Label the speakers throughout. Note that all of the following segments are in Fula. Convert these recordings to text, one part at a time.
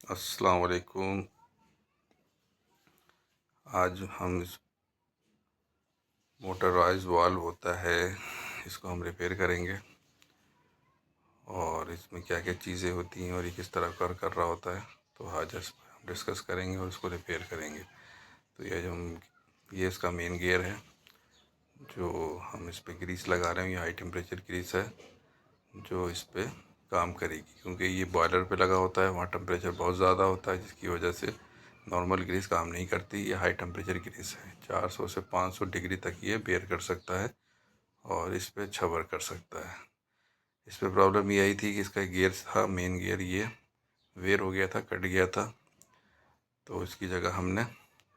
Speaker 1: अस्सलाम वालेकुम। आज हम इस मोटराइज वाल्व होता है, इसको हम रिपेयर करेंगे और इसमें क्या क्या चीज़ें होती हैं और ये किस तरह कर रहा होता है। तो आज इस पर हम डिस्कस करेंगे और इसको रिपेयर करेंगे। तो ये इसका मेन गियर है जो हम इस पर ग्रीस लगा रहे हैं। ये हाई टेम्परेचर ग्रीस है जो इस पर काम करेगी, क्योंकि ये बॉयलर पे लगा होता है, वहाँ टेम्परेचर बहुत ज़्यादा होता है जिसकी वजह से नॉर्मल ग्रीस काम नहीं करती। ये हाई टेम्परेचर ग्रीस है, 400 से 500 डिग्री तक ये बेयर कर सकता है और इस पर अच्छा वर्क कर सकता है। इस पर प्रॉब्लम ये आई थी कि इसका गियर था, मेन गियर ये वेयर हो गया था, कट गया था, तो इसकी जगह हमने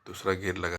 Speaker 1: दूसरा गियर लगा।